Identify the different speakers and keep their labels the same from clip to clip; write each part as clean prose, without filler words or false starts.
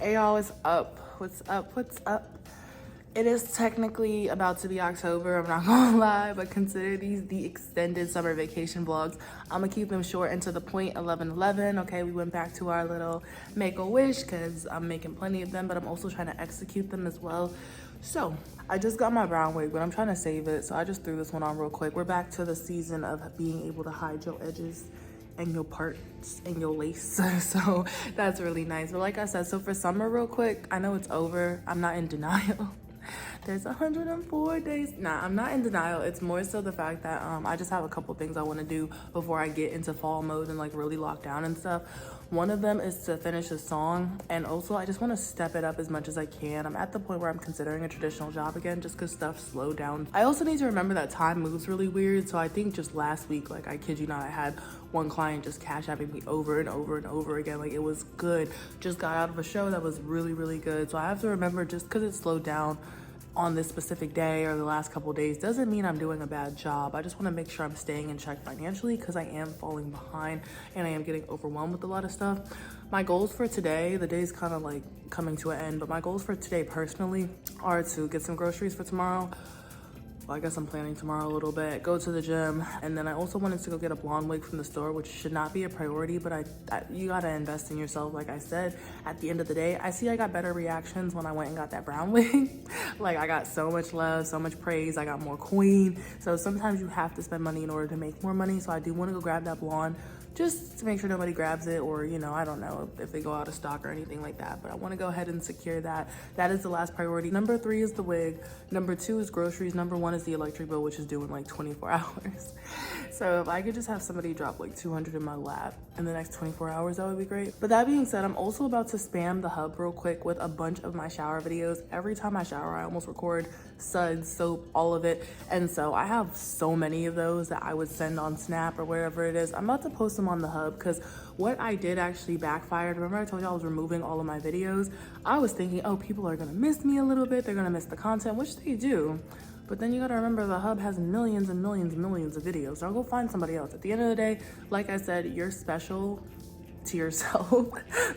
Speaker 1: Hey y'all, what's up? What's up? What's up? It is technically about to be October, I'm not gonna lie, but consider these the extended summer vacation vlogs. I'm gonna keep them short and to the point, 11-11. Okay, we went back to our little make-a-wish because I'm making plenty of them, but I'm also trying to execute them as well. So I just got my brown wig, but I'm trying to save it, so I just threw this one on real quick. We're back to the season of being able to hide your edges and your parts and your lace. So that's really nice. But like I said, so for summer real quick, I know it's over. I'm not in denial. There's 104 days. Nah, I'm not in denial. It's more so the fact that I just have a couple things I want to do before I get into fall mode and like really lock down and stuff. One of them is to finish a song, and also I just want to step it up as much as I can. I'm at the point where I'm considering a traditional job again just because stuff slowed down. I also need to remember that time moves really weird. So I think just last week, like I kid you not, I had one client just cash apping me over and over and over again. Like it was good. Just got out of a show that was really, really good. So I have to remember, just because it slowed down on this specific day or the last couple of days doesn't mean I'm doing a bad job. I just want to make sure I'm staying in check financially because I am falling behind and I am getting overwhelmed with a lot of stuff. My goals for today, the day's kind of like coming to an end, but my goals for today personally are to get some groceries for tomorrow. Well, I guess I'm planning tomorrow a little bit, go to the gym, and then I also wanted to go get a blonde wig from the store, which should not be a priority, but you gotta invest in yourself. Like I said, at the end of the day, I see I got better reactions when I went and got that brown wig. Like I got so much love, so much praise, I got more queen. So sometimes you have to spend money in order to make more money. So I do wanna go grab that blonde just to make sure nobody grabs it, or, you know, I don't know if they go out of stock or anything like that, but I want to go ahead and secure that. That is the last priority. Number 3 is the wig. Number 2 is groceries. Number 1 is the electric bill, which is due in like 24 hours. So if I could just have somebody drop like 200 in my lap in the next 24 hours, that would be great. But that being said, I'm also about to spam the hub real quick with a bunch of my shower videos. Every time I shower, I almost record suds, soap, all of it. And so I have so many of those that I would send on Snap or wherever it is. I'm about to post them on the hub because what I did actually backfired. Remember I told you I was removing all of my videos? I was thinking, oh, people are gonna miss me a little bit. They're gonna miss the content, which they do. But then you gotta remember the hub has millions and millions and millions of videos. So I'll go find somebody else. At the end of the day, like I said, you're special to yourself,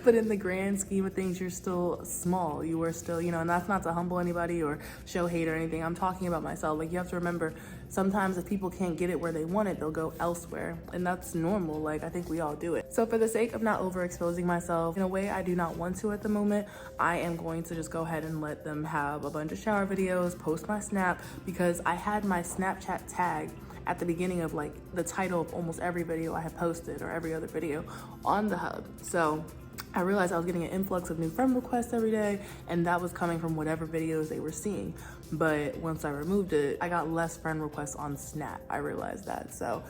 Speaker 1: but in the grand scheme of things, you're still small. You are still, you know, and that's not to humble anybody or show hate or anything. I'm talking about myself. Like you have to remember, sometimes if people can't get it where they want it, they'll go elsewhere, and that's normal. Like I think we all do it. So for the sake of not overexposing myself in a way I do not want to at the moment, I am going to just go ahead and let them have a bunch of shower videos, post my Snap, because I had my Snapchat tag at the beginning of like the title of almost every video I have posted or every other video on the hub. So I realized I was getting an influx of new friend requests every day, and that was coming from whatever videos they were seeing. But once I removed it, I got less friend requests on Snap. I realized that. So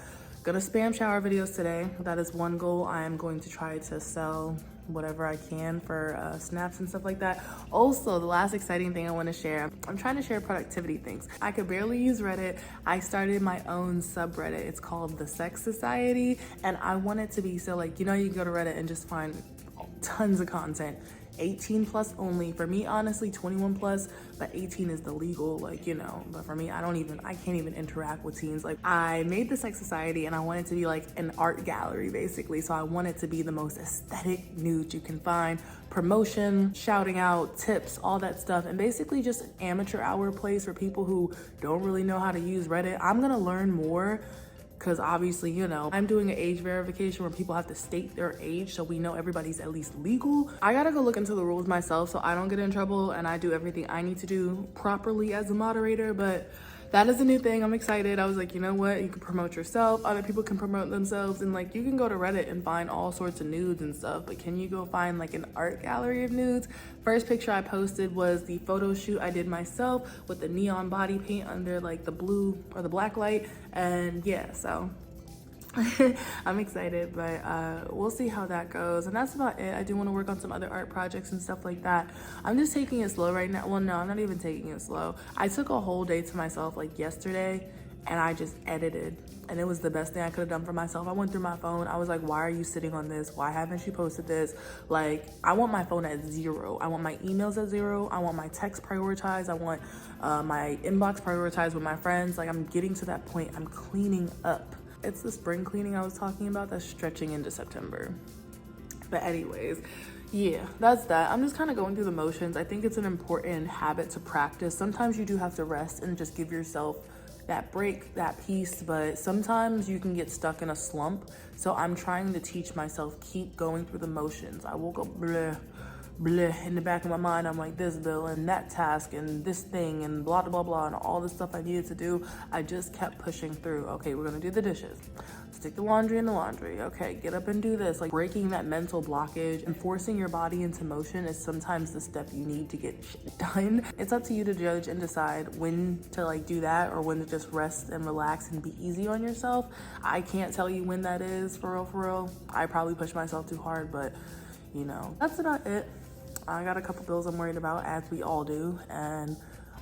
Speaker 1: gonna spam shower videos today. That is one goal. I am going to try to sell whatever I can for snaps and stuff like that. Also, the last exciting thing I want to share, I'm trying to share productivity things. I could barely use Reddit. I started my own subreddit. It's called TheSexSociety, and I want it to be so like, you know, you can go to Reddit and just find tons of content. 18 plus only. For me, honestly, 21 plus, but 18 is the legal, like, you know. But for me, I can't even interact with teens. Like, I made the Sex Society and I want it to be like an art gallery, basically. So I want it to be the most aesthetic nude you can find. Promotion, shouting out, tips, all that stuff. And basically just an amateur hour place for people who don't really know how to use Reddit. I'm gonna learn more, because obviously, you know, I'm doing an age verification where people have to state their age so we know everybody's at least legal. I gotta go look into the rules myself so I don't get in trouble and I do everything I need to do properly as a moderator, but that is a new thing. I'm excited. I was like, you know what? You can promote yourself. Other people can promote themselves. And like, you can go to Reddit and find all sorts of nudes and stuff, but can you go find like an art gallery of nudes? First picture I posted was the photo shoot I did myself with the neon body paint under like the blue or the black light. And yeah, so I'm excited, but we'll see how that goes. And that's about it. I do want to work on some other art projects and stuff like that. I'm just taking it slow right now. Well, no, I'm not even taking it slow. I took a whole day to myself like yesterday, and I just edited, and it was the best thing I could have done for myself. I went through my phone. I was like, why are you sitting on this? Why haven't you posted this? Like, I want my phone at 0. I want my emails at 0. I want my text prioritized. I want my inbox prioritized with my friends. Like, I'm getting to that point. I'm cleaning up. It's the spring cleaning I was talking about that's stretching into September. But anyways, Yeah, that's that. I'm just kind of going through the motions. I think it's an important habit to practice. Sometimes you do have to rest and just give yourself that break, that peace, but sometimes you can get stuck in a slump. So I'm trying to teach myself, keep going through the motions. I will go bleh, bleh in the back of my mind. I'm like, this bill and that task and this thing and blah, blah, blah, and all the stuff I needed to do. I just kept pushing through. Okay, we're gonna do the dishes. Stick the laundry in the laundry. Okay, get up and do this. Like breaking that mental blockage and forcing your body into motion is sometimes the step you need to get shit done. It's up to you to judge and decide when to like do that or when to just rest and relax and be easy on yourself. I can't tell you when that is, for real, for real. I probably push myself too hard, but you know, that's about it. I got a couple bills I'm worried about, as we all do, and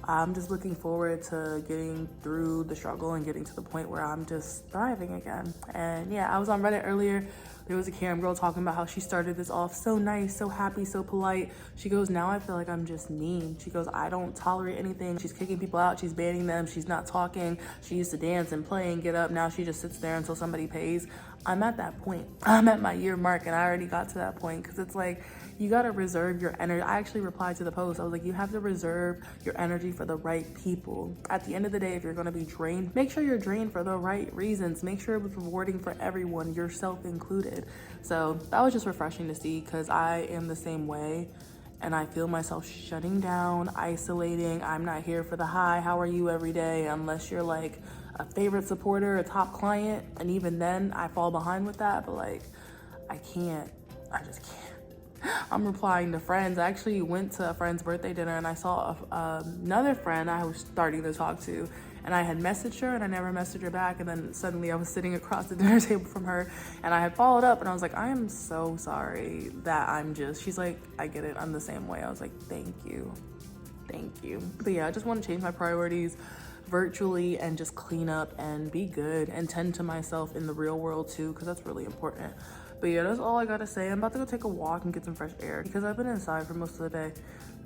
Speaker 1: I'm just looking forward to getting through the struggle and getting to the point where I'm just thriving again. And yeah, I was on Reddit earlier. There was a Karen girl talking about how she started this off so nice, so happy, so polite. She goes, now I feel like I'm just mean. She goes, I don't tolerate anything. She's kicking people out. She's banning them. She's not talking. She used to dance and play and get up. Now she just sits there until somebody pays. I'm at that point. I'm at my year mark and I already got to that point because it's like, you gotta reserve your energy. I actually replied to the post. I was like, you have to reserve your energy for the right people. At the end of the day, if you're gonna be drained, make sure you're drained for the right reasons. Make sure it was rewarding for everyone, yourself included. So that was just refreshing to see because I am the same way and I feel myself shutting down, isolating. I'm not here for the hi, how are you every day, unless you're like a favorite supporter, a top client. And even then I fall behind with that, but like, I just can't. I'm replying to friends. I actually went to a friend's birthday dinner and I saw another friend I was starting to talk to, and I had messaged her and I never messaged her back, and then suddenly I was sitting across the dinner table from her and I had followed up and I was like, I am so sorry that she's like, I get it, I'm the same way. I was like, thank you. But yeah, I just want to change my priorities virtually and just clean up and be good and tend to myself in the real world too, because that's really important. But yeah, that's all I gotta say. I'm about to go take a walk and get some fresh air because I've been inside for most of the day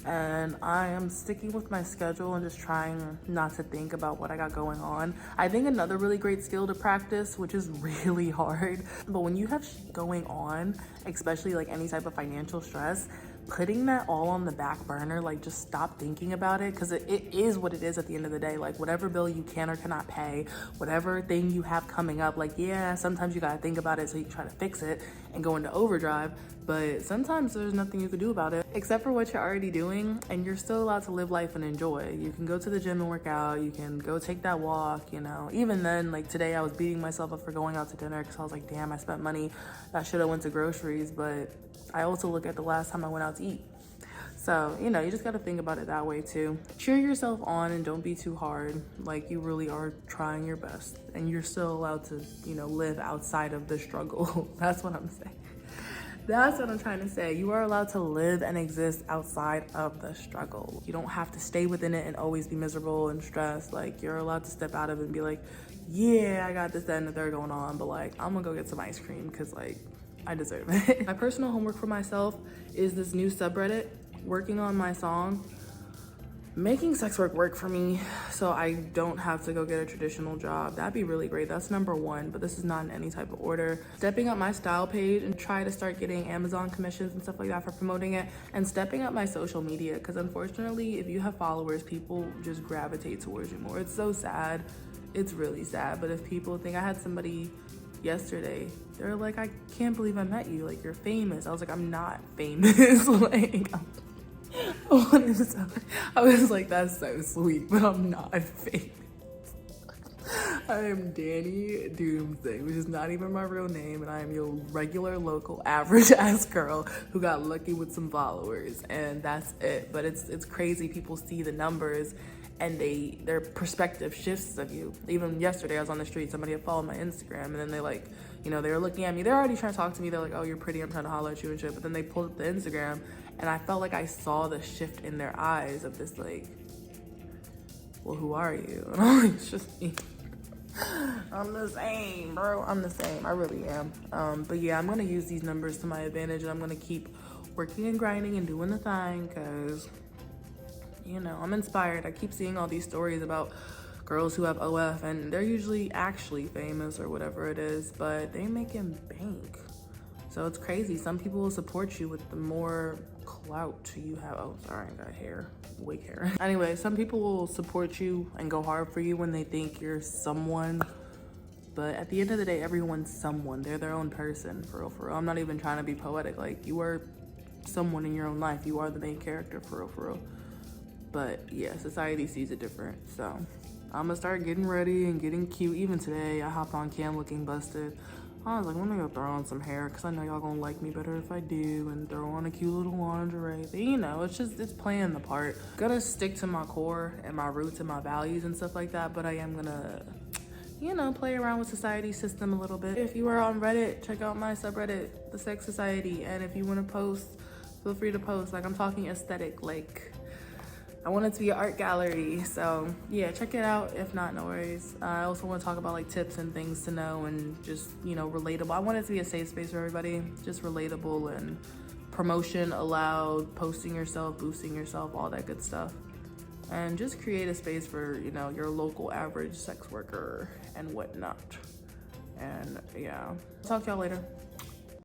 Speaker 1: and I am sticking with my schedule and just trying not to think about what I got going on. I think another really great skill to practice, which is really hard, but when you have going on, especially like any type of financial stress, putting that all on the back burner, like just stop thinking about it, because it is what it is at the end of the day. Like whatever bill you can or cannot pay, whatever thing you have coming up, like yeah, sometimes you gotta think about it so you can try to fix it and go into overdrive, but sometimes there's nothing you can do about it except for what you're already doing, and you're still allowed to live life and enjoy. You can go to the gym and work out, you can go take that walk, you know. Even then, like today I was beating myself up for going out to dinner because I was like, damn, I spent money that should have went to groceries, but I also look at the last time I went out to eat. So, you know, you just got to think about it that way too. Cheer yourself on and don't be too hard. Like you really are trying your best and you're still allowed to, you know, live outside of the struggle. That's what I'm saying. That's what I'm trying to say. You are allowed to live and exist outside of the struggle. You don't have to stay within it and always be miserable and stressed. Like you're allowed to step out of it and be like, yeah, I got this, that, and the third going on, but like, I'm gonna go get some ice cream because like, I deserve it. My personal homework for myself is this new subreddit, working on my song, making sex work for me so I don't have to go get a traditional job. That'd be really great. That's number one, but this is not in any type of order. Stepping up my style page and try to start getting Amazon commissions and stuff like that for promoting it, and stepping up my social media, because unfortunately, if you have followers, people just gravitate towards you more. It's so sad. It's really sad. But if people think, I had somebody yesterday, they're like, I can't believe I met you, like you're famous. I was like, I'm not famous. Like I was like, that's so sweet, but I'm not famous. I am Danny Doomsday, which is not even my real name, and I am your regular local average ass girl who got lucky with some followers, and that's it. But it's crazy. People see the numbers and their perspective shifts of you. Even yesterday I was on the street, somebody had followed my Instagram, and then they like, you know, they were looking at me, they're already trying to talk to me, they're like, oh, you're pretty, I'm trying to holler at you and shit, but then they pulled up the Instagram and I felt like I saw the shift in their eyes of this like, well, who are you? And I'm like, it's just me. I'm the same, bro. I'm the same. I really am. But yeah, I'm gonna use these numbers to my advantage, and I'm gonna keep working and grinding and doing the thing, because you know, I'm inspired. I keep seeing all these stories about girls who have OF, and they're usually actually famous or whatever it is, but they making bank. So it's crazy. Some people will support you with the more clout you have. Oh, sorry, I got hair, wig hair. Anyway, some people will support you and go hard for you when they think you're someone. But at the end of the day, everyone's someone. They're their own person, for real, for real. I'm not even trying to be poetic. Like, you are someone in your own life. You are the main character, for real, for real. But yeah, society sees it different. So I'm gonna start getting ready and getting cute. Even today, I hopped on cam looking busted. I was like, let me go throw on some hair because I know y'all gonna like me better if I do, and throw on a cute little lingerie. But you know, it's playing the part. Gonna stick to my core and my roots and my values and stuff like that, but I am gonna, you know, play around with society system a little bit. If you are on Reddit, check out my subreddit, TheSexSociety. And if you want to post, feel free to post. Like, I'm talking aesthetic, like I want it to be an art gallery. So yeah, check it out. If not, no worries. I also want to talk about like tips and things to know and just, you know, relatable. I want it to be a safe space for everybody, just relatable and promotion allowed, posting yourself, boosting yourself, all that good stuff. And just create a space for, you know, your local average sex worker and whatnot. And yeah, talk to y'all later.